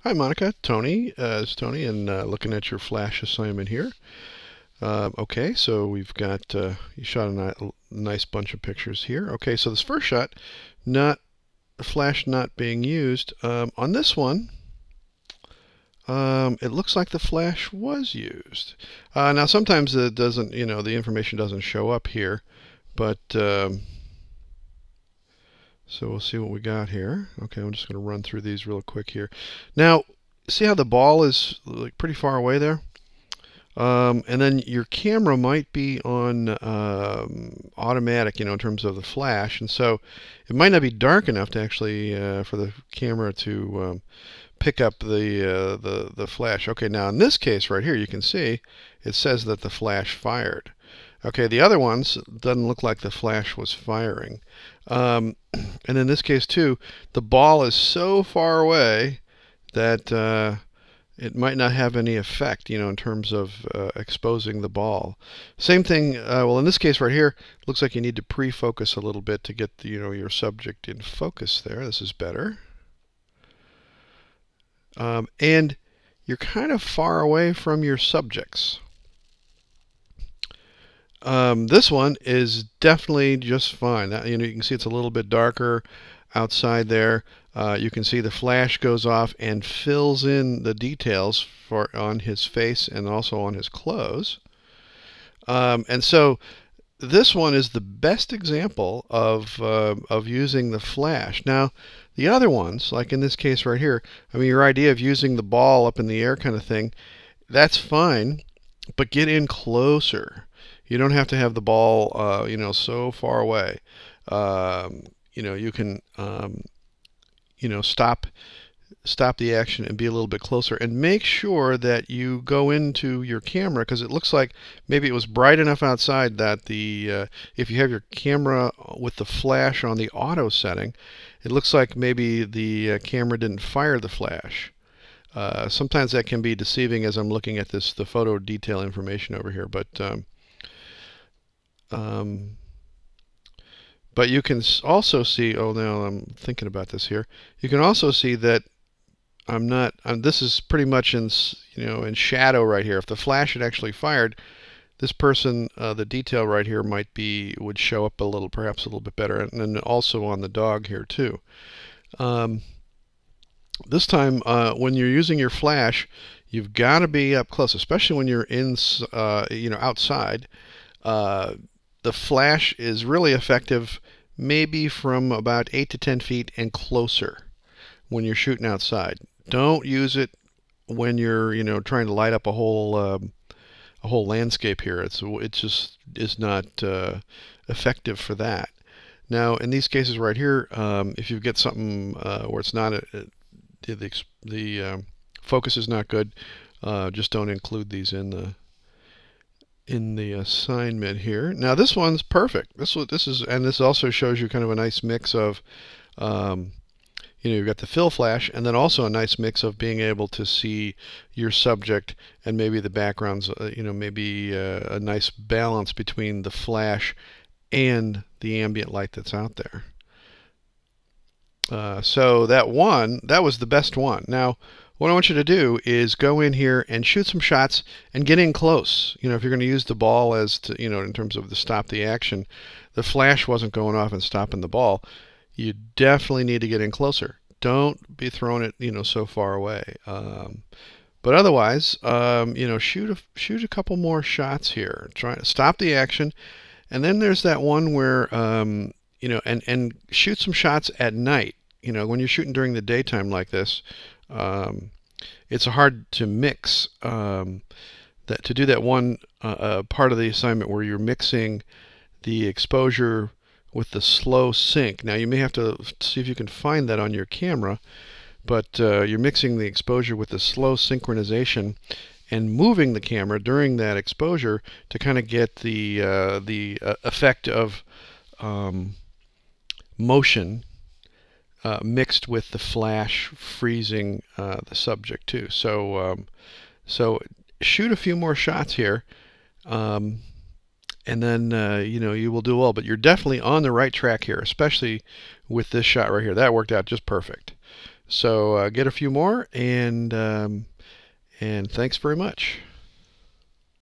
Hi, Monica. Tony, it's Tony, and looking at your flash assignment here. Okay, so we've got you shot a nice bunch of pictures here. Okay, so this first shot, not flash not being used. On this one, it looks like the flash was used. Now sometimes it doesn't, the information doesn't show up here, but so we'll see what we got here. Okay, I'm just going to run through these real quick here. Now, see how the ball is like pretty far away there? And then your camera might be on automatic, in terms of the flash, and so it might not be dark enough to actually for the camera to pick up the flash. Okay, now in this case right here, you can see it says that the flash fired. Okay, the other ones doesn't look like the flash was firing. And in this case too, the ball is so far away that it might not have any effect, in terms of exposing the ball. Same thing, well, in this case right here, looks like you need to pre-focus a little bit to get your subject in focus there. This is better. And you're kind of far away from your subjects. This one is definitely just fine. You can see it's a little bit darker outside there. You can see the flash goes off and fills in the details on his face and also on his clothes. And so this one is the best example of using the flash. Now, the other ones, like in this case right here, I mean, your idea of using the ball up in the air kind of thing, that's fine, but get in closer. You don't have to have the ball, so far away. You can, stop the action and be a little bit closer, and make sure that you go into your camera, because it looks like maybe it was bright enough outside that if you have your camera with the flash on the auto setting, it looks like maybe the camera didn't fire the flash. Sometimes that can be deceiving as I'm looking at the photo detail information over here, but you can also see, oh, now I'm thinking about this here. You can also see that this is pretty much in shadow right here. If the flash had actually fired, this person, the detail right here would show up perhaps a little bit better, and then also on the dog here too. This time, when you're using your flash, you've got to be up close, especially when you're outside. The flash is really effective maybe from about 8 to 10 feet and closer when you're shooting outside. Don't use it when you're trying to light up a whole landscape here. It just is not effective for that. Now in these cases right here, if you get something where it's not the focus is not good, just don't include these in the assignment here. Now this one's perfect. This also shows you kind of a nice mix of you've got the fill flash, and then also a nice mix of being able to see your subject and maybe the backgrounds, maybe a nice balance between the flash and the ambient light that's out there. So that was the best one. Now, what I want you to do is go in here and shoot some shots and get in close. If you're going to use the ball as to, in terms of stop the action, the flash wasn't going off and stopping the ball. You definitely need to get in closer. Don't be throwing it, so far away. But otherwise, shoot a couple more shots here. Try to stop the action, and then there's that one where, and shoot some shots at night. When you're shooting during the daytime like this, it's hard to mix to do that one part of the assignment where you're mixing the exposure with the slow sync. Now you may have to see if you can find that on your camera, but you're mixing the exposure with the slow synchronization and moving the camera during that exposure to kind of get the effect of motion mixed with the flash freezing the subject too. So shoot a few more shots here, and then you will do well. But you're definitely on the right track here, especially with this shot right here. That worked out just perfect. So get a few more, and thanks very much.